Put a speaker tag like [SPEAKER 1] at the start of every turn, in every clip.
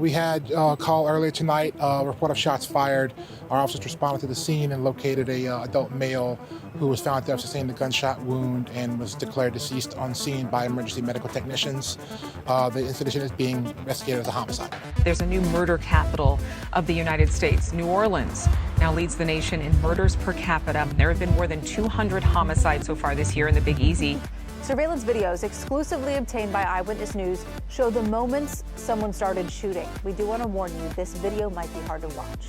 [SPEAKER 1] We had a call earlier tonight, a report of shots fired. Our officers responded to the scene and located a adult male who was found to have sustained a gunshot wound and was declared deceased on scene by emergency medical technicians. The incident is being investigated as a homicide.
[SPEAKER 2] There's a new murder capital of the United States. New Orleans now leads the nation in murders per capita. There have been more than 200 homicides so far this year in the Big Easy.
[SPEAKER 3] Surveillance videos exclusively obtained by Eyewitness News show the moments someone started shooting. We do want to warn you, this video might be hard to watch.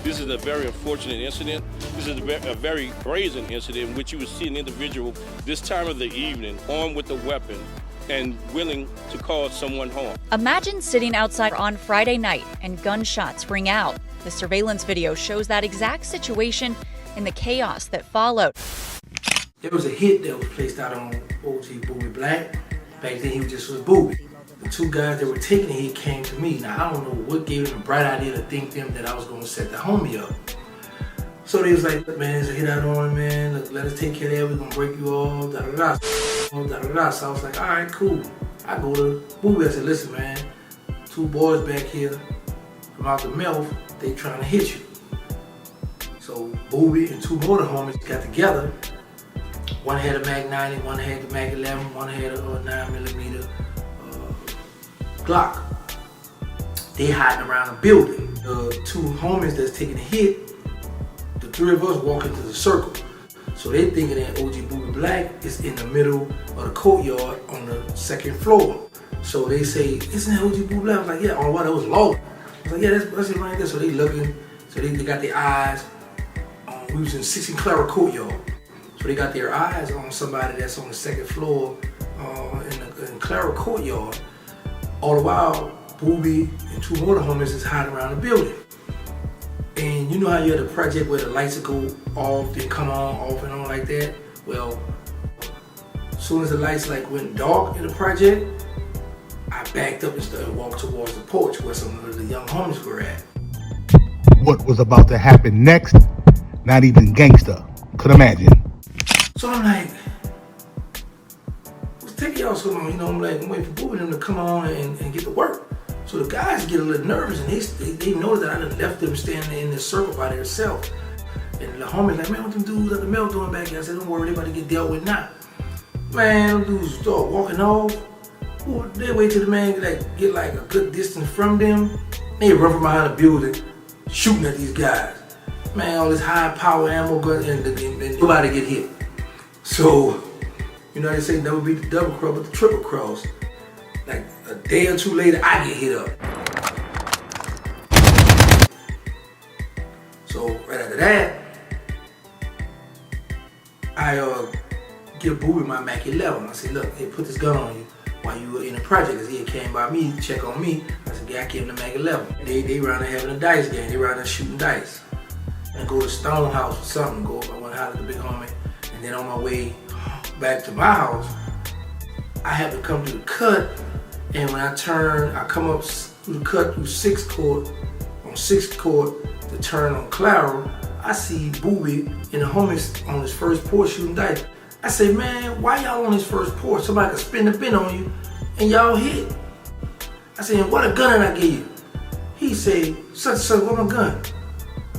[SPEAKER 4] This is a very unfortunate incident. This is a very brazen incident in which you would see an individual this time of the evening armed with a weapon and willing to cause someone harm.
[SPEAKER 5] Imagine sitting outside on Friday night and gunshots ring out. The surveillance video shows that exact situation and the chaos that followed.
[SPEAKER 6] There was a hit that was placed out on OG Boobie Black. Back then he just was Boobie. The two guys that were taking the hit came to me. Now I don't know what gave them the bright idea to think them that I was going to set the homie up. So they was like, man, there's a hit out on him, man. Look, let us take care of that. We're going to break you all. Da da da. Da da da. So I was like, all right, cool. I go to Boobie. I said, listen, man, two boys back here from out the mouth, they trying to hit you. So Boobie and two more homies got together. One had a Mag 90, one had the Mag 11, one had a 9mm Glock. They hiding around the building. The two homies that's taking the hit, the three of us walk into the circle. So they thinking that OG Boobie Black is in the middle of the courtyard on the second floor. So they say, isn't that OG Boobie Black? I was like, yeah, on what? It was low. I was like, yeah, that's it right there. So they looking, so they got their eyes on, we was in 16 Clara courtyard. So they got their eyes on somebody that's on the second floor in Clara courtyard. All the while, Boobie and two more homies is hiding around the building. And you know how you're at a project where the lights will go off, then come on, off and on like that? Well, as soon as the lights went dark in the project, I backed up and started walking towards the porch where some of the young homies were at.
[SPEAKER 7] What was about to happen next, not even gangsta could imagine.
[SPEAKER 6] So I'm like, what's taking y'all so long? You know, I'm waiting for Boobie and them to come on and get to work. So the guys get a little nervous and they know that I done left them standing in this circle by themselves. And the homie's like, man, what them dudes at the mill doing back here? I said, don't worry, they about to get dealt with now. Man, them dudes start walking off. They wait till the man get a good distance from them. They run from behind the building, shooting at these guys. Man, all this high power ammo gun and nobody get hit. So, you know they say never beat the double cross, but the triple cross. Like a day or two later, I get hit up. So right after that, I give Boobie my Mac 11. I said, look, hey, put this gun on you while you were in the project. Cause he came by me, check on me. I said, yeah, I gave him the Mac 11. They around there having a dice game. They around there shooting dice. And go to Stone House or something. I went out to the big homie. And then on my way back to my house, I had to come to the cut. And when I turn, I come up through the cut through 6th Court, on 6th Court to turn on Clara. I see Boobie and the homies on his first porch shooting dice. I say, man, why y'all on his first porch? Somebody could spin the bin on you and y'all hit. I say, what a gun did I give you? He say, such and such, what my gun?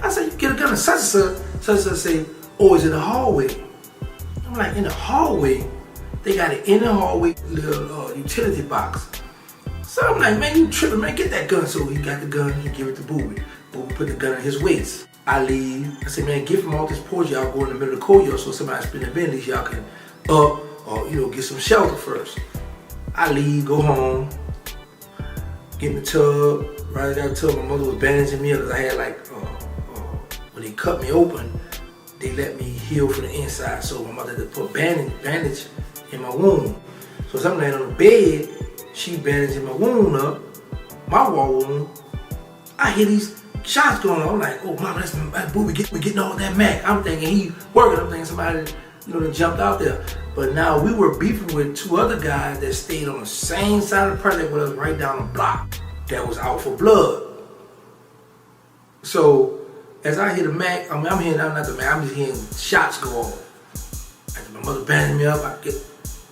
[SPEAKER 6] I say, you get a gun and such and such say, oh, it's in the hallway. I'm like, in the hallway? They got it in the hallway, little utility box. So I'm like, man, you tripping, man, get that gun. So he got the gun, he give it to Boobie. Boobie put the gun in his waist. I leave. I said, man, get from off this porch, y'all go in the middle of the courtyard so somebody spin the bin, at least y'all can up or, get some shelter first. I leave, go home, get in the tub. Right out the tub, my mother was bandaging me because I had when they cut me open, they let me heal from the inside. So my mother had to put bandage in my wound. So as I'm laying on the bed, she bandaging my wound up, my wall wound. I hear these shots going on. I'm like, oh mama, that's Boobie getting all that Mac. I'm thinking he working. I'm thinking somebody, that jumped out there. But now we were beefing with two other guys that stayed on the same side of the project with us right down the block that was out for blood. So as I hear the Mac, I'm hearing not the Mac, I'm just hearing shots go off. my mother banded me up. I get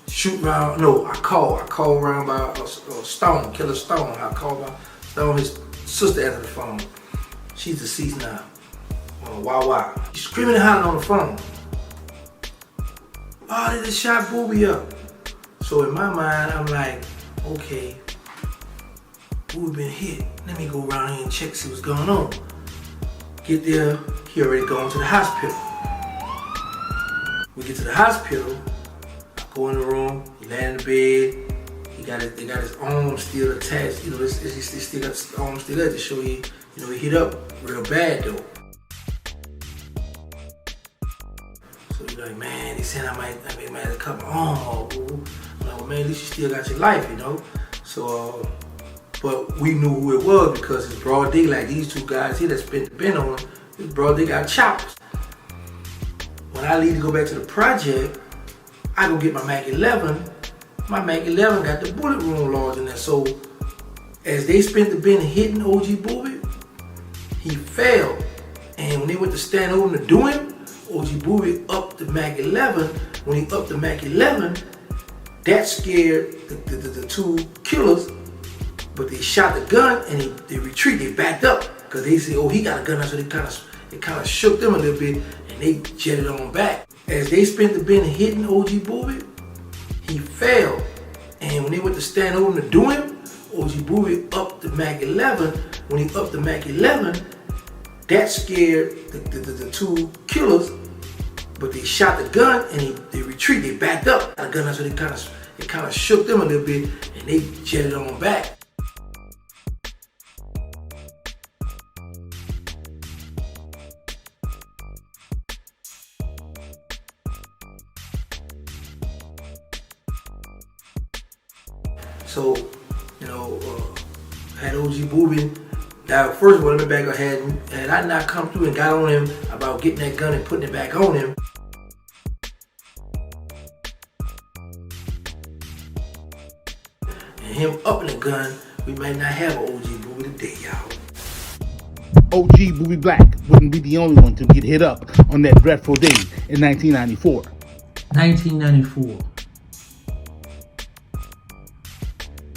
[SPEAKER 6] shoot around. No, I call around by a Stone, Killer Stone. I called by Stone. His sister answered the phone. She's deceased now. Wow. She's screaming and hollering on the phone. Oh, they just shot Boobie up. So in my mind, I'm like, okay, Boobie been hit. Let me go around here and check, see what's going on. Get there, he already gone to the hospital. We get to the hospital, I go in the room, he land in the bed, they got his arm still attached, he still got his arm still there to show he hit up real bad though. So you're like, man, they said I might have to cut my arm off. I'm like, well, man, at least you still got your life, So, but we knew who it was because it's broad daylight. These two guys here that spent the bin on him, it's broad day got choppers. When I leave to go back to the project, I go get my Mac 11. My Mac 11 got the bullet wound lodged in there. So, as they spent the bin hitting OG Boobie, he fell. And when they went to stand over him to do him, OG Boobie upped the Mac 11. When he upped the Mac 11, that scared the two killers, but they shot the gun and they retreated, they backed up. Because they said, oh, he got a gun, so it kind of shook them a little bit and they jetted on back. As they spent the bin hitting OG Boobie, he fell. And when they went to stand over him to do him, OG Boobie upped the Mac 11. When he upped the Mac 11, that scared the two killers, but they shot the gun and they retreated, they backed up. The gun, so it kind of shook them a little bit and they jetted on back. So, had OG Boobie. Now, first of all, let me back up. Had I not come through and got on him about getting that gun and putting it back on him, and him upping the gun, we might not have an OG Boobie today, y'all.
[SPEAKER 7] OG Boobie Black wouldn't be the only one to get hit up on that dreadful day in 1994.
[SPEAKER 6] 1994.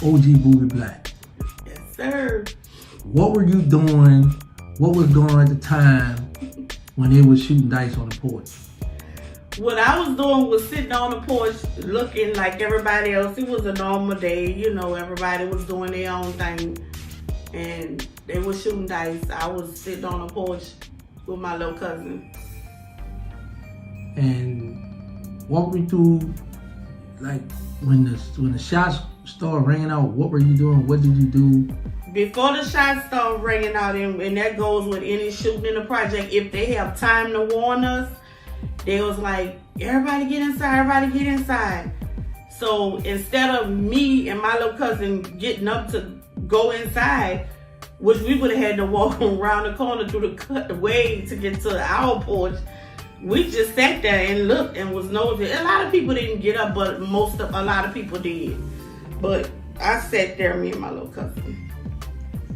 [SPEAKER 6] OG Boobie Black.
[SPEAKER 8] Yes, sir.
[SPEAKER 6] What were you doing? What was going on at the time when they were shooting dice on the porch?
[SPEAKER 8] What I was doing was sitting on the porch looking like everybody else. It was a normal day, everybody was doing their own thing. And they were shooting dice. I was sitting on the porch with my little cousin.
[SPEAKER 6] And walk me through, like, when the shots started ringing out, what were you doing? What did you do?
[SPEAKER 8] Before the shots started ringing out, and that goes with any shooting in the project, if they have time to warn us, they was like, everybody get inside, everybody get inside. So instead of me and my little cousin getting up to go inside, which we would have had to walk around the corner through the way to get to our porch, we just sat there and looked and was nosy. A lot of people didn't get up, but a lot of people did. But I sat there, me and my little cousin.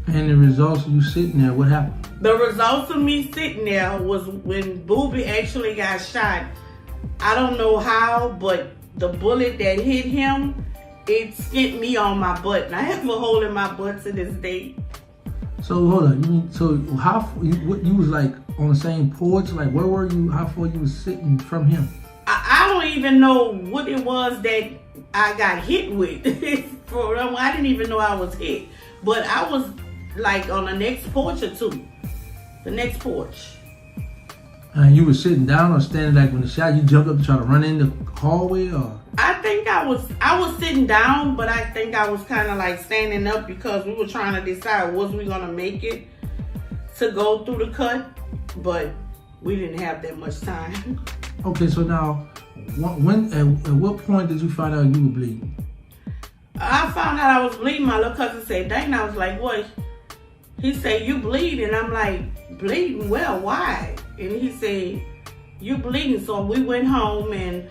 [SPEAKER 6] And the results of you sitting there, what happened?
[SPEAKER 8] The results of me sitting there was when Boobie actually got shot. I don't know how, but the bullet that hit him, it skinned me on my butt. And I have a hole in my butt to this day.
[SPEAKER 6] So hold on, you was like on the same porch? Like where were you, how far you was sitting from him?
[SPEAKER 8] I don't even know what it was that I got hit with. I didn't even know I was hit. But I was like on the next porch or two. The next porch.
[SPEAKER 6] And you were sitting down or standing, like when the shot, you jumped up to try to run in the hallway, or?
[SPEAKER 8] I think I was sitting down, but I think I was kind of like standing up because we were trying to decide was we gonna make it to go through the cut, but we didn't have that much time.
[SPEAKER 6] Okay, so now, at what point did you find out you were bleeding?
[SPEAKER 8] I found out I was bleeding. My little cousin said, dang, I was like, what? He said, you bleeding. I'm like, bleeding? Well, why? And he said, you bleeding. So we went home, and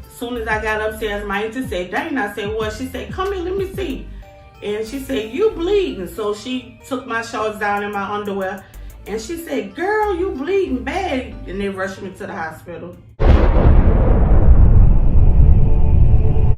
[SPEAKER 8] as soon as I got upstairs, my auntie said, dang. I said, what? She said, come here, let me see. And she said, you bleeding. So she took my shorts down in my underwear, and she said, girl, you bleeding bad. And they rushed me to the hospital.